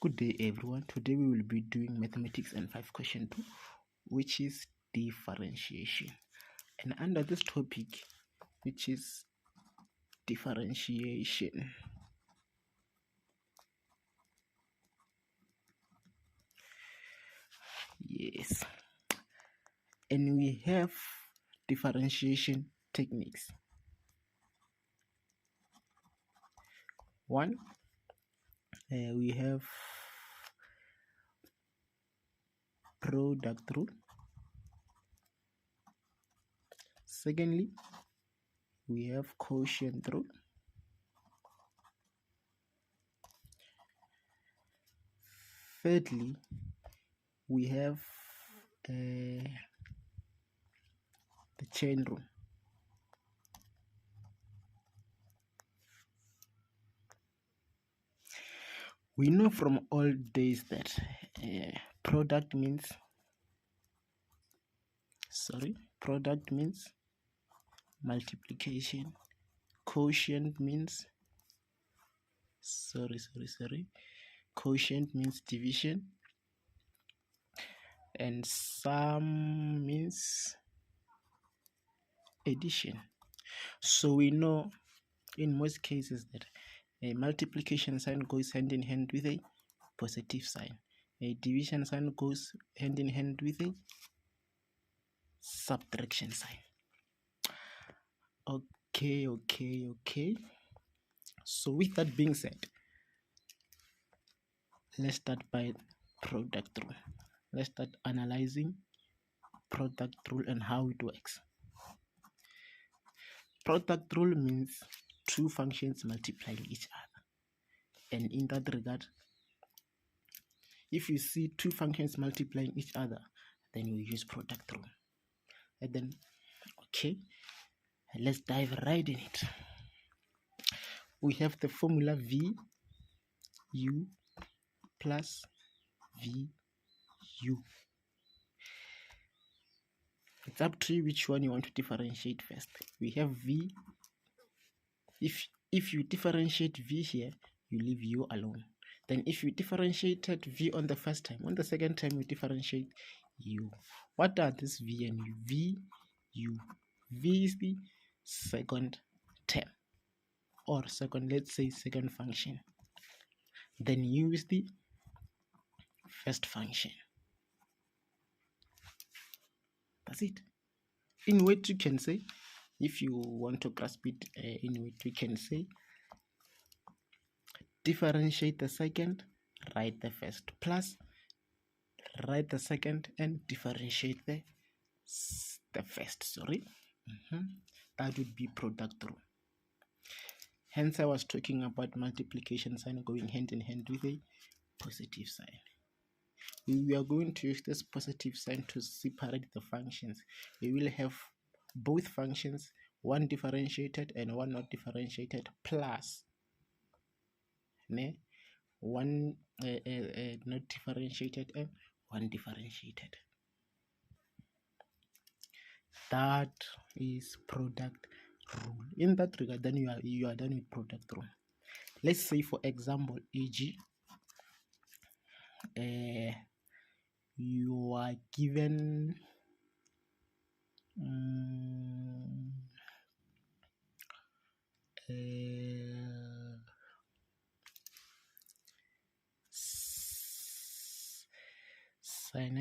Good day everyone. Today we will be doing mathematics and 5 question 2, which is differentiation. And under this topic, which is differentiation, yes, and we have differentiation techniques. One, we have product rule. Secondly, we have quotient rule. Thirdly, we have the chain rule. We know from old days that product means multiplication, quotient means quotient means division, and sum means addition. So we know in most cases that a multiplication sign goes hand in hand with a positive sign. A division sign goes hand in hand with a subtraction sign. Okay. So with that being said, let's start by product rule. Let's start analyzing product rule and how it works. Product rule means two functions multiplying each other. And in that regard, if you see two functions multiplying each other, then you use product rule. And then, okay, let's dive right in it. We have the formula VU plus VU. It's up to you which one you want to differentiate first. We have V. If you differentiate V here, you leave U alone. Then if you differentiated V on the first time, on the second time you differentiate U. What are this V and U? V, U. V is the second term, or let's say second function. Then U is the first function. That's it. In which you can say, if you want to grasp it, in which we can say, differentiate the second, write the first, plus write the second and differentiate the first. That would be product rule. Hence I was talking about multiplication sign going hand in hand with a positive sign. We are going to use this positive sign to separate the functions. We will have both functions, one differentiated and one not differentiated, plus one not differentiated and one differentiated. That is product rule. In that regard, then you are done with product rule. Let's say, for example, e.g., you are given sin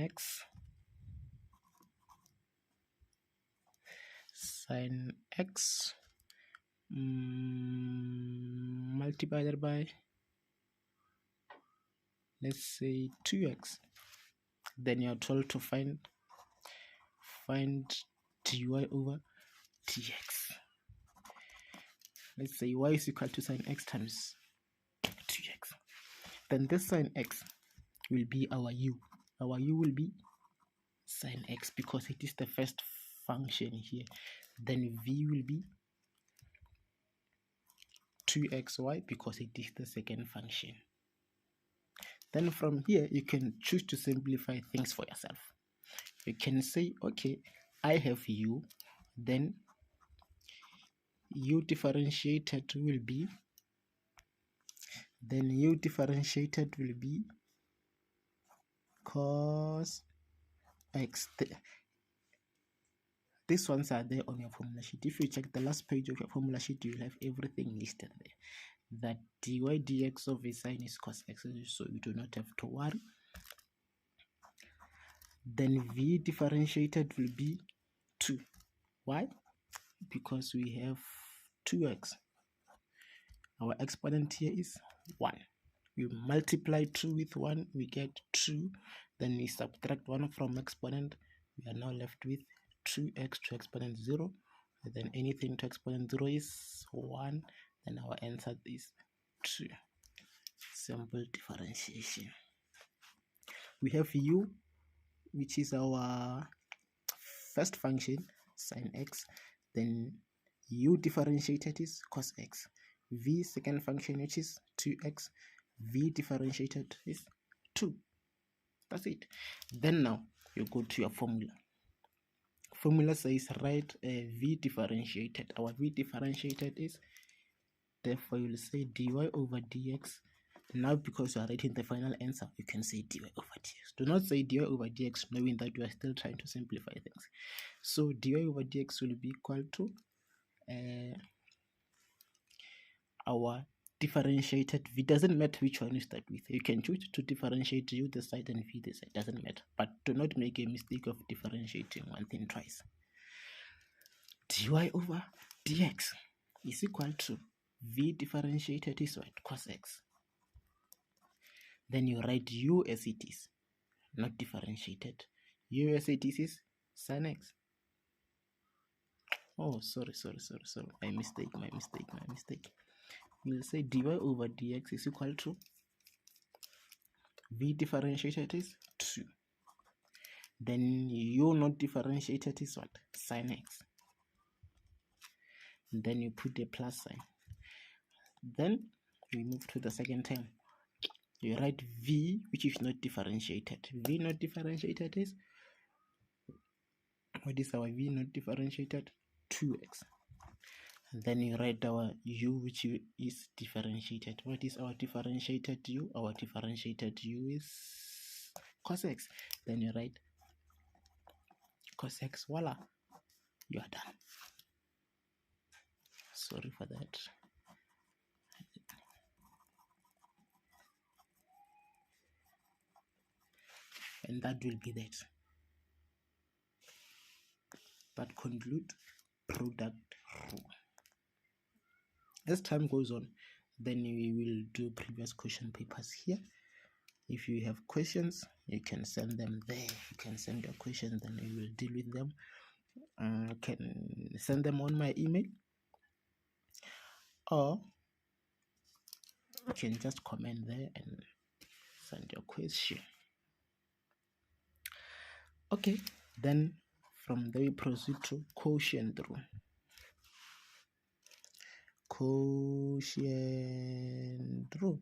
x multiplied by, let's say, 2x. Then you're told to find dy over dx. Let's say y is equal to sin x times 2x. Then this sin x will be our u. Our u will be sin x because it is the first function here. Then v will be 2xy because it is the second function. Then from here, you can choose to simplify things for yourself. You can say, okay, I have u, then u differentiated will be Then u differentiated will be cos x. These ones are there on your formula sheet. If you check the last page of your formula sheet, you'll have everything listed there. That dy dx of a sine is cos x, so you do not have to worry. Then v differentiated will be 2. Why? Because we have 2x. Our exponent here is 1. We multiply 2 with 1, we get 2. Then we subtract 1 from exponent. We are now left with 2x to exponent 0. And then anything to exponent 0 is 1. Then our answer is 2. Simple differentiation. We have u, which is our first function, sine x. Then u differentiated is cos x. V second function, which is 2x. V differentiated is 2. That's it. Then now you go to your formula. Formula says write v differentiated. Our v differentiated is, therefore you will say dy over dx. Now because you are writing the final answer, you can say dy over dx. Do not say dy over dx knowing that you are still trying to simplify things. So dy over dx will be equal to our differentiated v. Doesn't matter which one you start with. You can choose to differentiate u this side and v this side. Doesn't matter. But do not make a mistake of differentiating one thing twice. Dy over dx is equal to v differentiated is what? Cos x. Then you write u as it is, not differentiated. U as it is sin x. Oh, sorry. My mistake. We'll say dy over dx is equal to v differentiated is 2. Then u not differentiated is what? Sin x. Then you put a plus sign. Then we move to the second term. You write v, which is not differentiated. V not differentiated is, what is our v not differentiated? 2x. And then you write our u, which is differentiated. What is our differentiated u? Our differentiated u is cos x. Then you write cos x. Voila, you are done. Sorry for that. And that will be that. But conclude product rule. As time goes on, then we will do previous question papers here. If you have questions, you can send them there. You can send your questions, then we will deal with them. You can send them on my email, or you can just comment there and send your question. Okay, then from there we proceed to quotient rule. Quotient rule.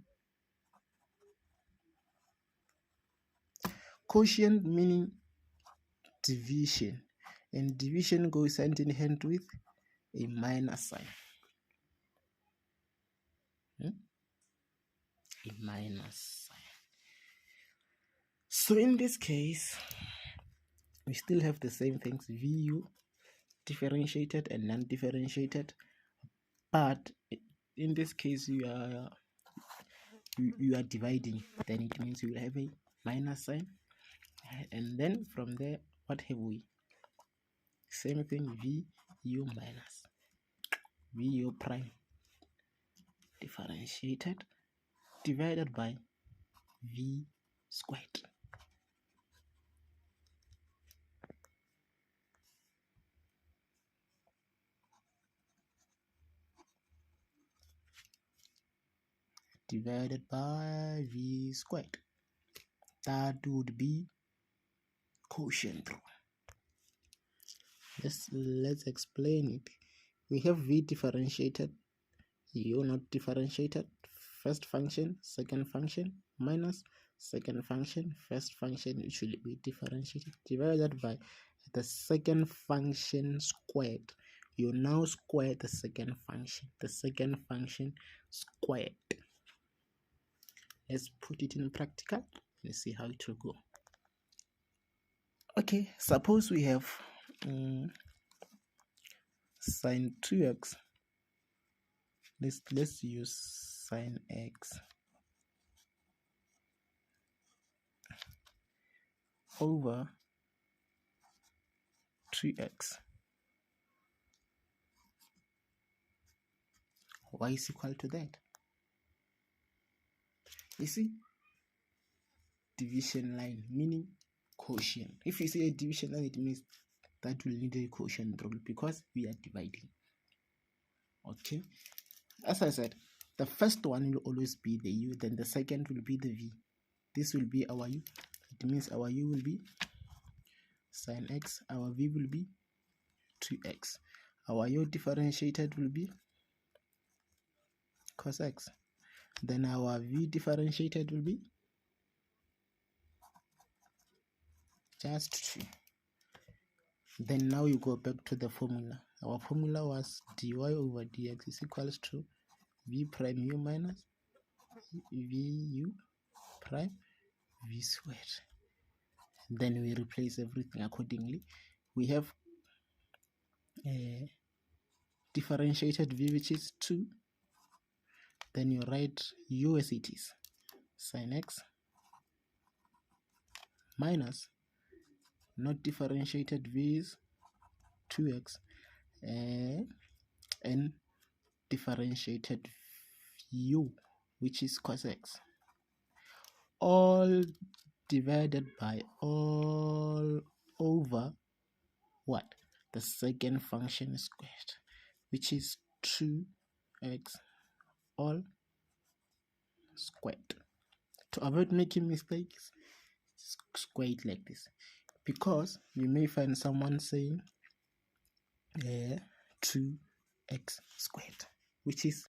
Quotient meaning division, and division goes hand in hand with a minus sign. A minus sign. So in this case, we still have the same things, vu differentiated and non-differentiated, but in this case you are dividing, then it means you will have a minus sign. And then from there, what have we? Same thing, vu minus vu prime differentiated divided by v squared. Divided by v squared. That would be quotient rule. Let's explain it. We have v differentiated, u not differentiated, first function, second function, minus second function, first function, which will be differentiated, divided by the second function squared. You now square the second function squared. Let's put it in practical and see how it will go. Okay, suppose we have sine 2x. Let's use sine x over 2x. Y is equal to that. You see, division line meaning quotient. If you see a division line, it means that will need a quotient rule because we are dividing. Okay, as I said, the first one will always be the u, then the second will be the v. This will be our u. It means our u will be sine x, our v will be 2x. Our u differentiated will be cos x. Then our v differentiated will be just 2. Then now you go back to the formula. Our formula was dy over dx is equals to v prime u minus v u prime v squared. Then we replace everything accordingly. We have differentiated v, which is 2. Then you write u as it is, sine x minus not differentiated v is 2x and differentiated u, which is cos x, all divided by all over what? The second function squared, which is 2x all squared. To avoid making mistakes, square it like this, because you may find someone saying 2x squared, which is